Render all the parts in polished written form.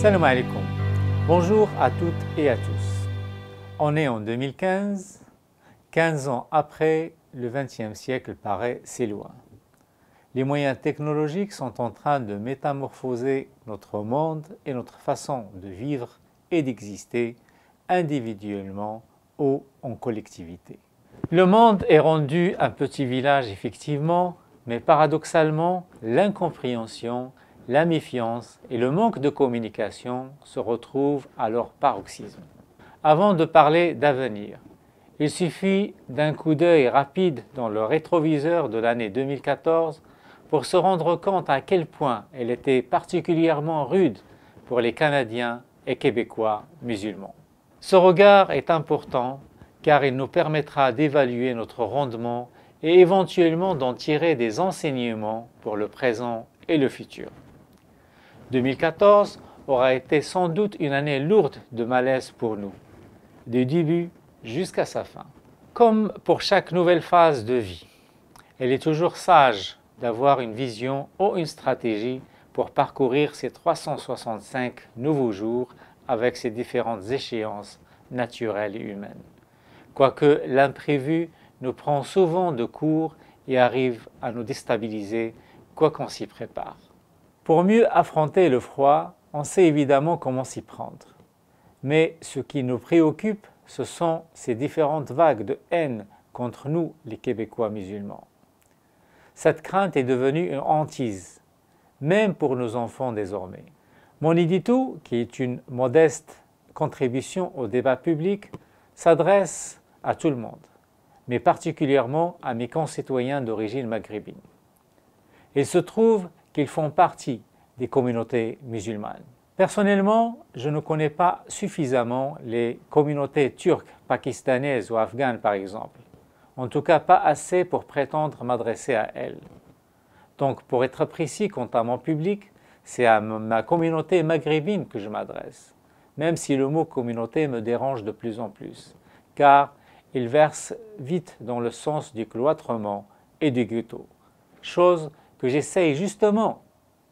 Salam alaikum. Bonjour à toutes et à tous. On est en 2015, 15 ans après, le XXe siècle paraît si loin. Les moyens technologiques sont en train de métamorphoser notre monde et notre façon de vivre et d'exister individuellement ou en collectivité. Le monde est rendu un petit village effectivement, mais paradoxalement, l'incompréhension, la méfiance et le manque de communication se retrouvent à leur paroxysme. Avant de parler d'avenir, il suffit d'un coup d'œil rapide dans le rétroviseur de l'année 2014 pour se rendre compte à quel point elle était particulièrement rude pour les Canadiens et Québécois musulmans. Ce regard est important car il nous permettra d'évaluer notre rendement et éventuellement d'en tirer des enseignements pour le présent et le futur. 2014 aura été sans doute une année lourde de malaise pour nous, du début jusqu'à sa fin. Comme pour chaque nouvelle phase de vie, elle est toujours sage d'avoir une vision ou une stratégie pour parcourir ces 365 nouveaux jours avec ces différentes échéances naturelles et humaines. Quoique l'imprévu nous prend souvent de court et arrive à nous déstabiliser, quoi qu'on s'y prépare. Pour mieux affronter le froid, on sait évidemment comment s'y prendre. Mais ce qui nous préoccupe, ce sont ces différentes vagues de haine contre nous, les Québécois musulmans. Cette crainte est devenue une hantise, même pour nos enfants désormais. Mon édito, qui est une modeste contribution au débat public, s'adresse à tout le monde, mais particulièrement à mes concitoyens d'origine maghrébine. Il se trouve qu'ils font partie des communautés musulmanes. Personnellement, je ne connais pas suffisamment les communautés turques, pakistanaises ou afghanes par exemple. En tout cas, pas assez pour prétendre m'adresser à elles. Donc, pour être précis quant à mon public, c'est à ma communauté maghrébine que je m'adresse, même si le mot communauté me dérange de plus en plus, car il verse vite dans le sens du cloîtrement et du ghetto, chose que j'essaye justement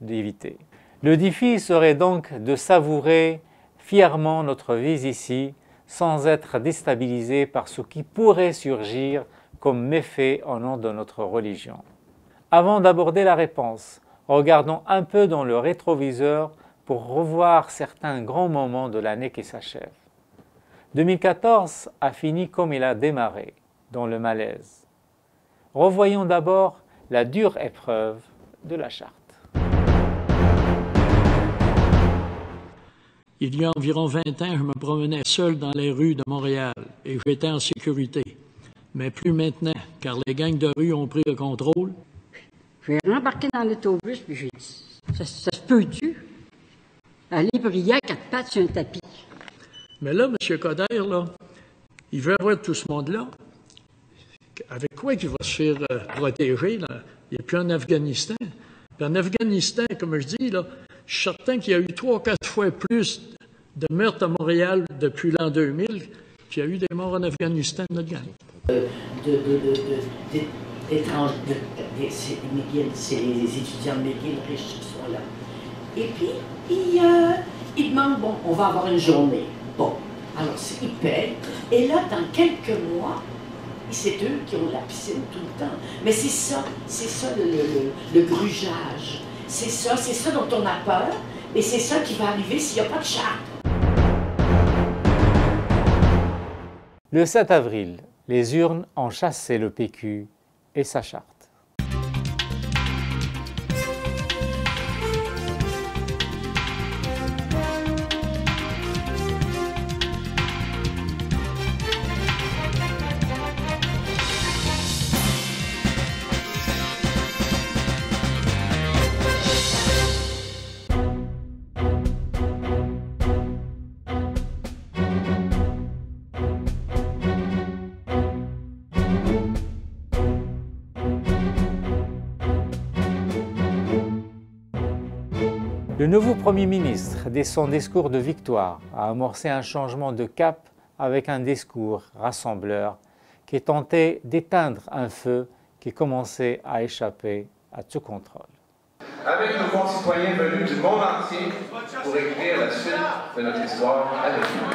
d'éviter. Le défi serait donc de savourer fièrement notre vie ici, sans être déstabilisé par ce qui pourrait surgir comme méfait au nom de notre religion. Avant d'aborder la réponse, regardons un peu dans le rétroviseur pour revoir certains grands moments de l'année qui s'achève. 2014 a fini comme il a démarré, dans le malaise. Revoyons d'abord la dure épreuve de la charte. Il y a environ 20 ans, je me promenais seul dans les rues de Montréal et j'étais en sécurité. Mais plus maintenant, car les gangs de rue ont pris le contrôle. J'ai rembarqué dans l'autobus puis j'ai dit, ça se peut-tu? Aller briller à quatre pattes sur un tapis. Mais là, M. Coder, là, il veut avoir tout ce monde-là. Avec quoi il va se faire protéger? Là? Il n'y a plus en Afghanistan. Puis en Afghanistan, comme je dis, là, je suis certain qu'il y a eu 3 ou 4 fois plus de meurtres à Montréal depuis l'an 2000 qu'il y a eu des morts en Afghanistan, notre gang. C'est les étudiants de McGill riches qui sont là. Et puis, ils demandent, bon, on va avoir une journée. Bon, alors ils payent. Et là, dans quelques mois, c'est eux qui ont la piscine tout le temps. Mais c'est ça le grugeage. C'est ça dont on a peur. Et c'est ça qui va arriver s'il n'y a pas de charte. Le 7 avril, les urnes ont chassé le PQ et sa charte. Le nouveau Premier ministre, dès son discours de victoire, a amorcé un changement de cap avec un discours rassembleur qui tentait d'éteindre un feu qui commençait à échapper à tout contrôle. avec nos concitoyens venus du monde entier pour écrire la suite de notre histoire avec nous.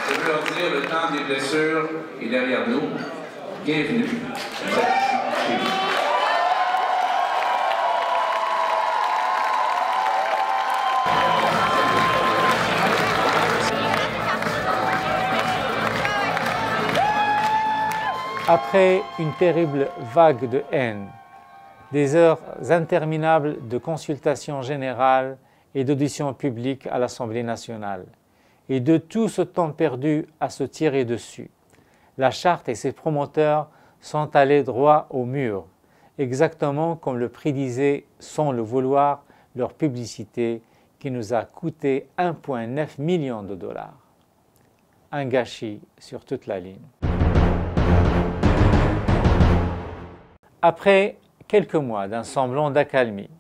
Je veux leur dire, le temps des blessures est derrière nous. Bienvenue. Vous êtes chez vous. Après une terrible vague de haine, des heures interminables de consultations générales et d'auditions publiques à l'Assemblée nationale, et de tout ce temps perdu à se tirer dessus, la Charte et ses promoteurs sont allés droit au mur, exactement comme le prédisait sans le vouloir leur publicité qui nous a coûté 1,9 million de dollars. Un gâchis sur toute la ligne. Après quelques mois d'un semblant d'accalmie,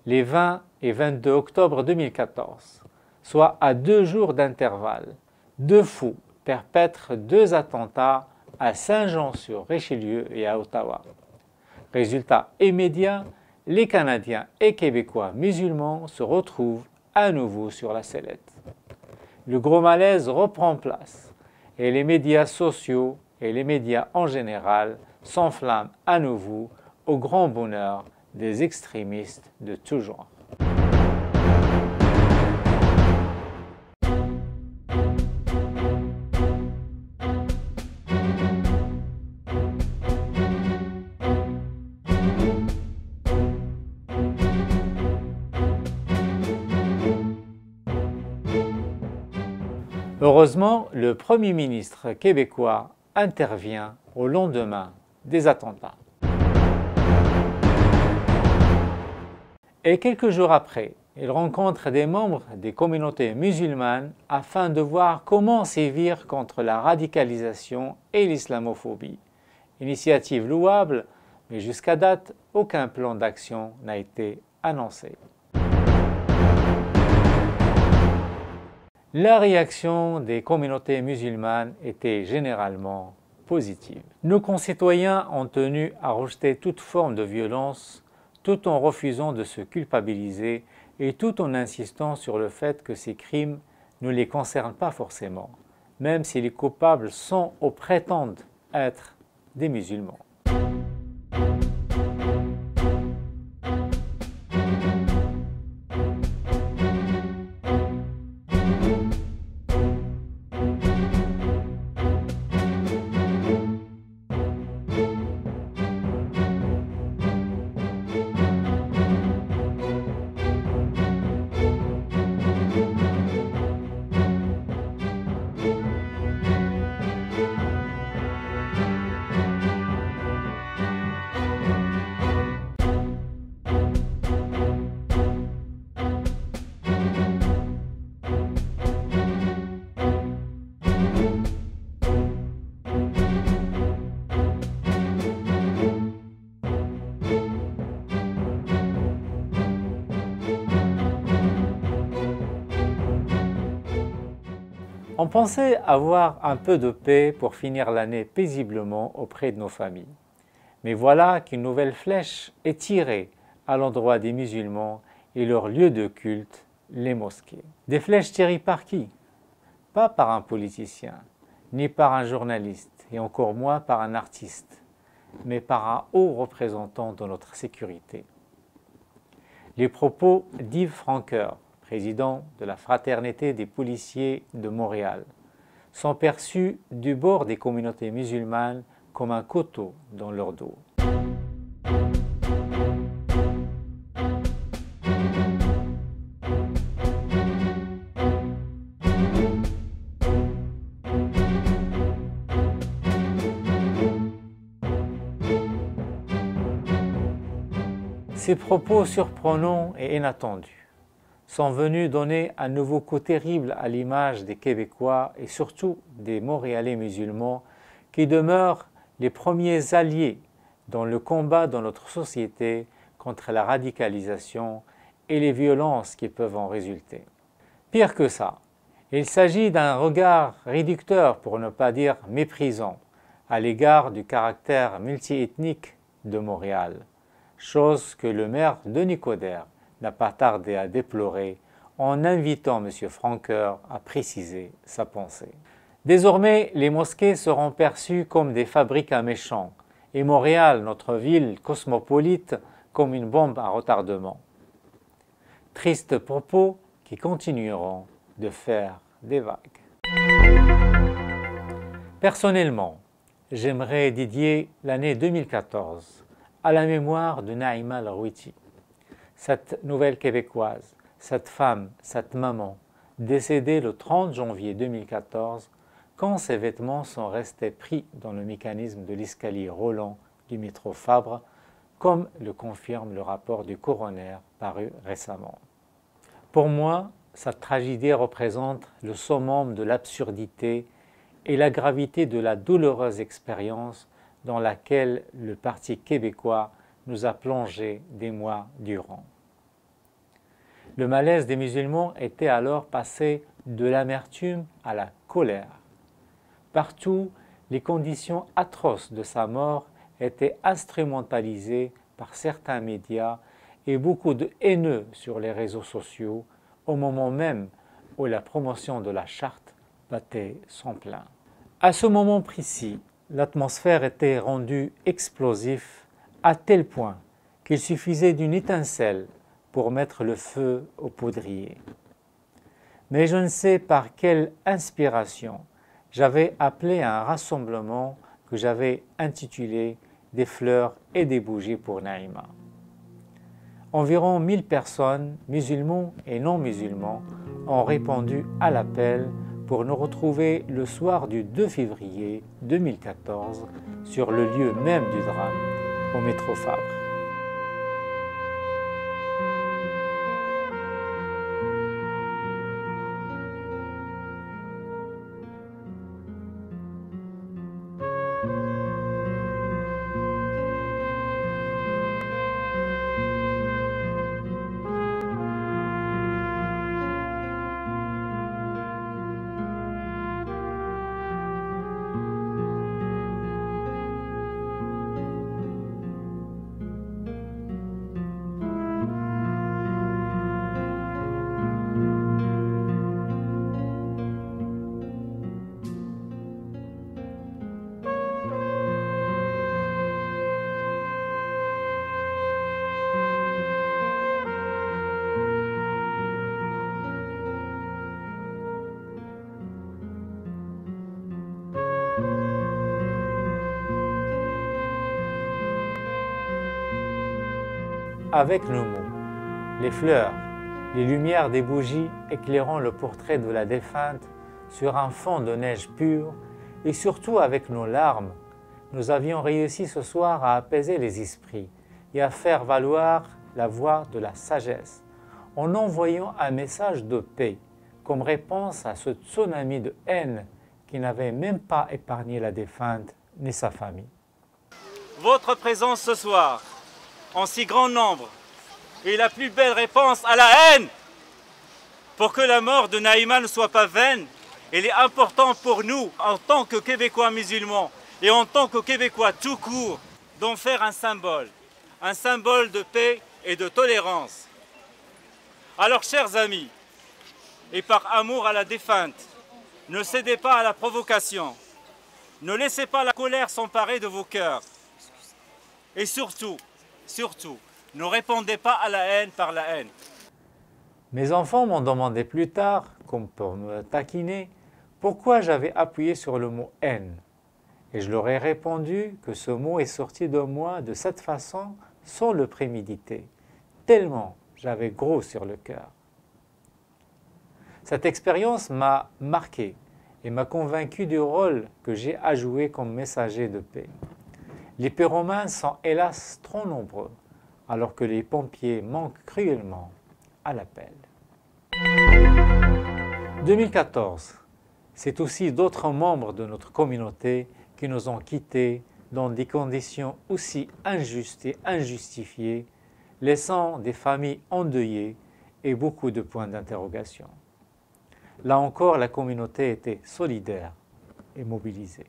les 20 et 22 octobre 2014, soit à 2 jours d'intervalle, 2 fous perpètrent 2 attentats à Saint-Jean-sur-Richelieu et à Ottawa. Résultat immédiat, les Canadiens et Québécois musulmans se retrouvent à nouveau sur la sellette. Le gros malaise reprend place et les médias sociaux et les médias en général s'enflamment à nouveau au grand bonheur des extrémistes de tout genre. Heureusement, le Premier ministre québécois intervient au lendemain des attentats. Et quelques jours après, il rencontre des membres des communautés musulmanes afin de voir comment sévir contre la radicalisation et l'islamophobie. Initiative louable, mais jusqu'à date, aucun plan d'action n'a été annoncé. La réaction des communautés musulmanes était généralement positive. Nos concitoyens ont tenu à rejeter toute forme de violence tout en refusant de se culpabiliser et tout en insistant sur le fait que ces crimes ne les concernent pas forcément, même si les coupables sont ou prétendent être des musulmans. On pensait avoir un peu de paix pour finir l'année paisiblement auprès de nos familles. Mais voilà qu'une nouvelle flèche est tirée à l'endroit des musulmans et leur lieu de culte, les mosquées. Des flèches tirées par qui? Pas par un politicien, ni par un journaliste, et encore moins par un artiste, mais par un haut représentant de notre sécurité. Les propos d'Yves Francoeur, président de la Fraternité des policiers de Montréal, sont perçus du bord des communautés musulmanes comme un couteau dans leur dos. Ces propos surprenants et inattendus sont venus donner un nouveau coup terrible à l'image des Québécois et surtout des Montréalais musulmans qui demeurent les premiers alliés dans le combat dans notre société contre la radicalisation et les violences qui peuvent en résulter. Pire que ça, il s'agit d'un regard réducteur pour ne pas dire méprisant à l'égard du caractère multiethnique de Montréal, chose que le maire Denis Coderre n'a pas tardé à déplorer en invitant M. Francoeur à préciser sa pensée. Désormais, les mosquées seront perçues comme des fabriques à méchants et Montréal, notre ville cosmopolite, comme une bombe à retardement. Tristes propos qui continueront de faire des vagues. Personnellement, j'aimerais dédier l'année 2014 à la mémoire de Naïma Larouiti, cette nouvelle québécoise, cette femme, cette maman, décédée le 30 janvier 2014 quand ses vêtements sont restés pris dans le mécanisme de l'escalier roulant du métro Fabre, comme le confirme le rapport du coroner paru récemment. Pour moi, cette tragédie représente le summum de l'absurdité et la gravité de la douloureuse expérience dans laquelle le Parti québécois nous a plongés des mois durant. Le malaise des musulmans était alors passé de l'amertume à la colère. Partout, les conditions atroces de sa mort étaient instrumentalisées par certains médias et beaucoup de haineux sur les réseaux sociaux au moment même où la promotion de la charte battait son plein. À ce moment précis, l'atmosphère était rendue explosive à tel point qu'il suffisait d'une étincelle pour mettre le feu au poudrier. Mais je ne sais par quelle inspiration j'avais appelé à un rassemblement que j'avais intitulé « Des fleurs et des bougies pour Naïma ». Environ 1000 personnes, musulmans et non-musulmans, ont répondu à l'appel pour nous retrouver le soir du 2 février 2014 sur le lieu même du drame, au métro Fabre. Avec nos mots, les fleurs, les lumières des bougies éclairant le portrait de la défunte sur un fond de neige pure et surtout avec nos larmes, nous avions réussi ce soir à apaiser les esprits et à faire valoir la voix de la sagesse en envoyant un message de paix comme réponse à ce tsunami de haine qui n'avait même pas épargné la défunte ni sa famille. Votre présence ce soir, en si grand nombre, est la plus belle réponse à la haine. Pour que la mort de Naïma ne soit pas vaine, il est important pour nous, en tant que Québécois musulmans et en tant que Québécois tout court, d'en faire un symbole de paix et de tolérance. Alors, chers amis, et par amour à la défunte, ne cédez pas à la provocation, ne laissez pas la colère s'emparer de vos cœurs. Et surtout, ne répondez pas à la haine par la haine. Mes enfants m'ont demandé plus tard, comme pour me taquiner, pourquoi j'avais appuyé sur le mot « haine ». Et je leur ai répondu que ce mot est sorti de moi de cette façon sans le préméditer, tellement j'avais gros sur le cœur. Cette expérience m'a marqué et m'a convaincu du rôle que j'ai à jouer comme messager de paix. Les pyromanes sont hélas trop nombreux, alors que les pompiers manquent cruellement à l'appel. 2014, c'est aussi d'autres membres de notre communauté qui nous ont quittés dans des conditions aussi injustes et injustifiées, laissant des familles endeuillées et beaucoup de points d'interrogation. Là encore, la communauté était solidaire et mobilisée.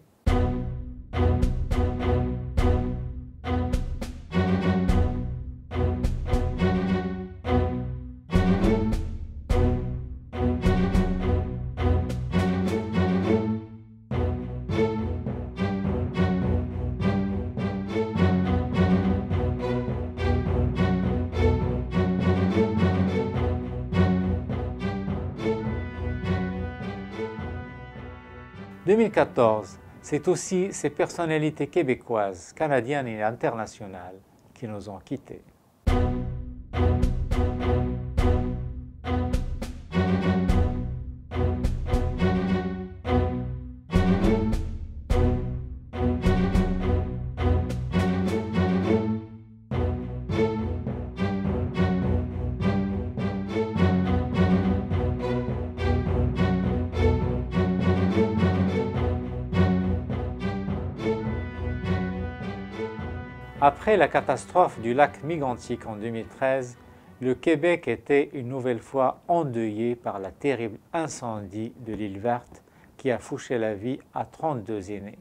2014, c'est aussi ces personnalités québécoises, canadiennes et internationales qui nous ont quittés. Après la catastrophe du lac Mégantic en 2013, le Québec était une nouvelle fois endeuillé par la terrible incendie de l'île Verte qui a fauché la vie à 32 aînés.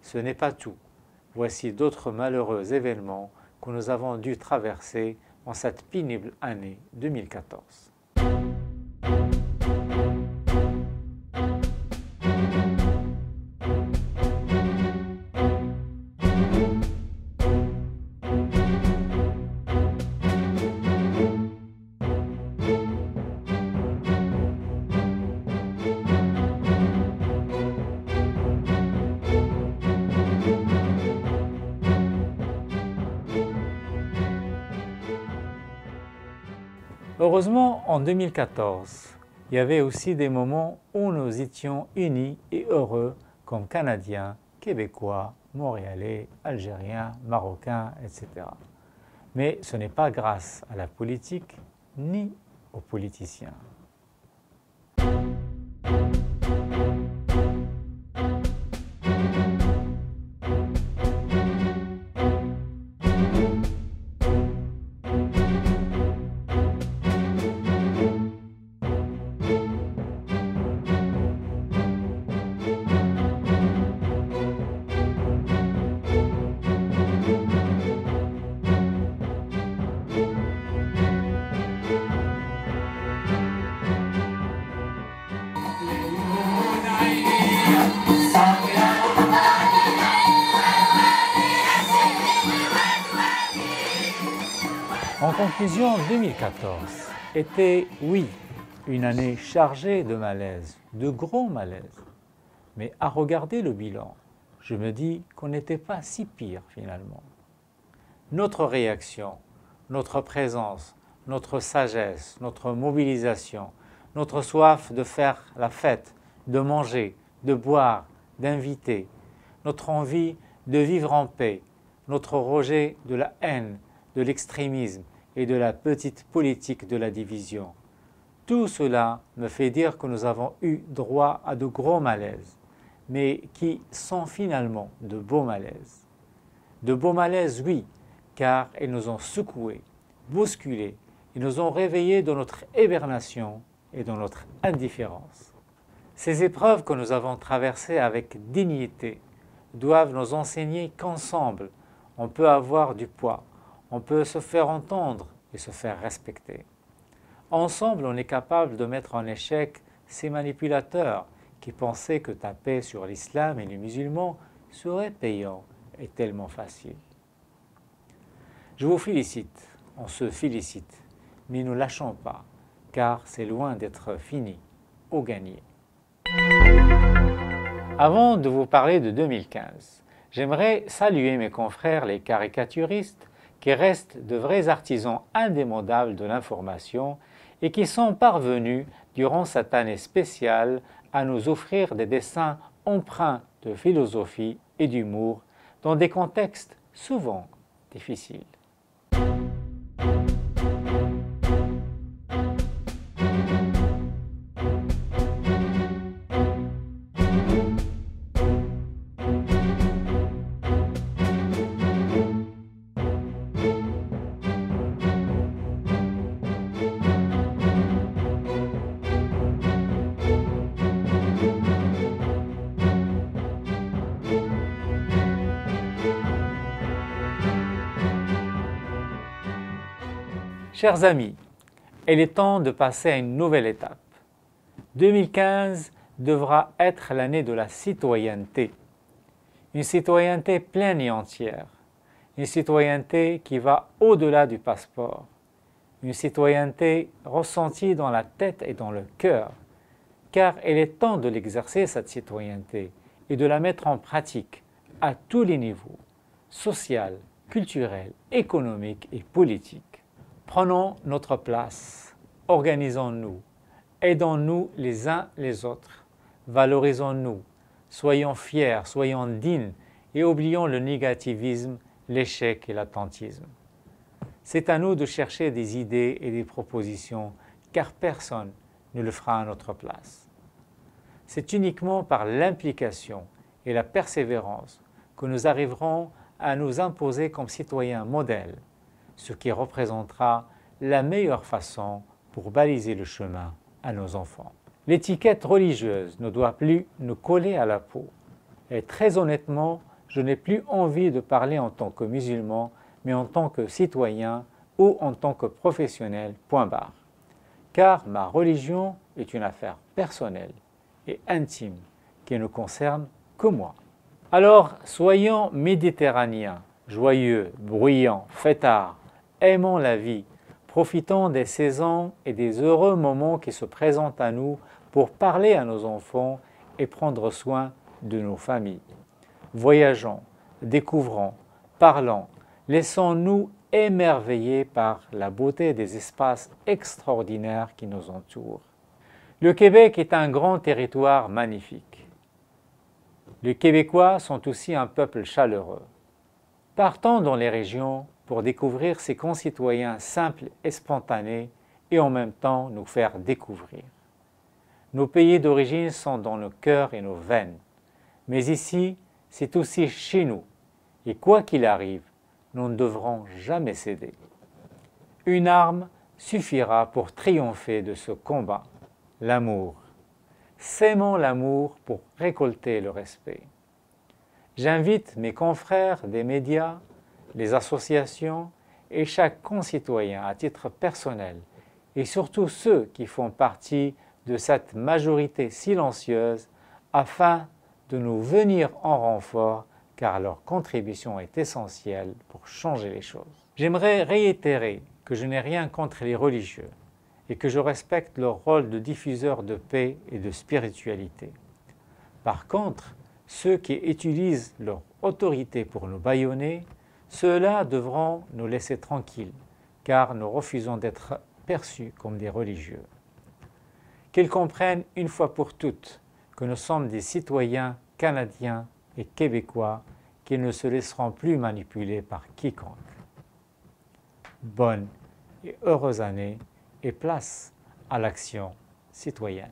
Ce n'est pas tout. Voici d'autres malheureux événements que nous avons dû traverser en cette pénible année 2014. Heureusement, en 2014, il y avait aussi des moments où nous étions unis et heureux comme Canadiens, Québécois, Montréalais, Algériens, Marocains, etc. Mais ce n'est pas grâce à la politique ni aux politiciens. En conclusion, 2014 était, oui, une année chargée de malaise, de gros malaise. Mais à regarder le bilan, je me dis qu'on n'était pas si pire finalement. Notre réaction, notre présence, notre sagesse, notre mobilisation, notre soif de faire la fête, de manger, de boire, d'inviter, notre envie de vivre en paix, notre rejet de la haine, de l'extrémisme et de la petite politique de la division. Tout cela me fait dire que nous avons eu droit à de gros malaises, mais qui sont finalement de beaux malaises. De beaux malaises, oui, car ils nous ont secoués, bousculés, ils nous ont réveillés de notre hibernation et de notre indifférence. Ces épreuves que nous avons traversées avec dignité doivent nous enseigner qu'ensemble, on peut avoir du poids, on peut se faire entendre et se faire respecter. Ensemble, on est capable de mettre en échec ces manipulateurs qui pensaient que taper sur l'islam et les musulmans serait payant et tellement facile. Je vous félicite, on se félicite, mais ne lâchons pas, car c'est loin d'être fini ou gagné. Avant de vous parler de 2015, j'aimerais saluer mes confrères les caricaturistes qui restent de vrais artisans indémodables de l'information et qui sont parvenus, durant cette année spéciale, à nous offrir des dessins empreints de philosophie et d'humour dans des contextes souvent difficiles. Chers amis, il est temps de passer à une nouvelle étape. 2015 devra être l'année de la citoyenneté. Une citoyenneté pleine et entière. Une citoyenneté qui va au-delà du passeport. une citoyenneté ressentie dans la tête et dans le cœur, car il est temps de l'exercer, cette citoyenneté, et de la mettre en pratique à tous les niveaux, social, culturel, économique et politique. Prenons notre place, organisons-nous, aidons-nous les uns les autres, valorisons-nous, soyons fiers, soyons dignes et oublions le négativisme, l'échec et l'attentisme. C'est à nous de chercher des idées et des propositions, car personne ne le fera à notre place. C'est uniquement par l'implication et la persévérance que nous arriverons à nous imposer comme citoyens modèles, ce qui représentera la meilleure façon pour baliser le chemin à nos enfants. L'étiquette religieuse ne doit plus nous coller à la peau. Et très honnêtement, je n'ai plus envie de parler en tant que musulman, mais en tant que citoyen ou en tant que professionnel, point barre. Car ma religion est une affaire personnelle et intime qui ne concerne que moi. Alors, soyons méditerranéens, joyeux, bruyants, fêtards, aimons la vie, profitons des saisons et des heureux moments qui se présentent à nous pour parler à nos enfants et prendre soin de nos familles. Voyageons, découvrons, parlons, laissons-nous émerveiller par la beauté des espaces extraordinaires qui nous entourent. Le Québec est un grand territoire magnifique. Les Québécois sont aussi un peuple chaleureux. Partons dans les régions pour découvrir ses concitoyens simples et spontanés et en même temps nous faire découvrir. Nos pays d'origine sont dans nos cœurs et nos veines, mais ici, c'est aussi chez nous, et quoi qu'il arrive, nous ne devrons jamais céder. Une arme suffira pour triompher de ce combat, l'amour. S'aimons l'amour pour récolter le respect. J'invite mes confrères des médias, les associations et chaque concitoyen à titre personnel, et surtout ceux qui font partie de cette majorité silencieuse, afin de nous venir en renfort, car leur contribution est essentielle pour changer les choses. J'aimerais réitérer que je n'ai rien contre les religieux et que je respecte leur rôle de diffuseur de paix et de spiritualité. Par contre, ceux qui utilisent leur autorité pour nous bâillonner, ceux-là devront nous laisser tranquilles, car nous refusons d'être perçus comme des religieux. Qu'ils comprennent une fois pour toutes que nous sommes des citoyens canadiens et québécois qui ne se laisseront plus manipuler par quiconque. Bonne et heureuse année et place à l'action citoyenne.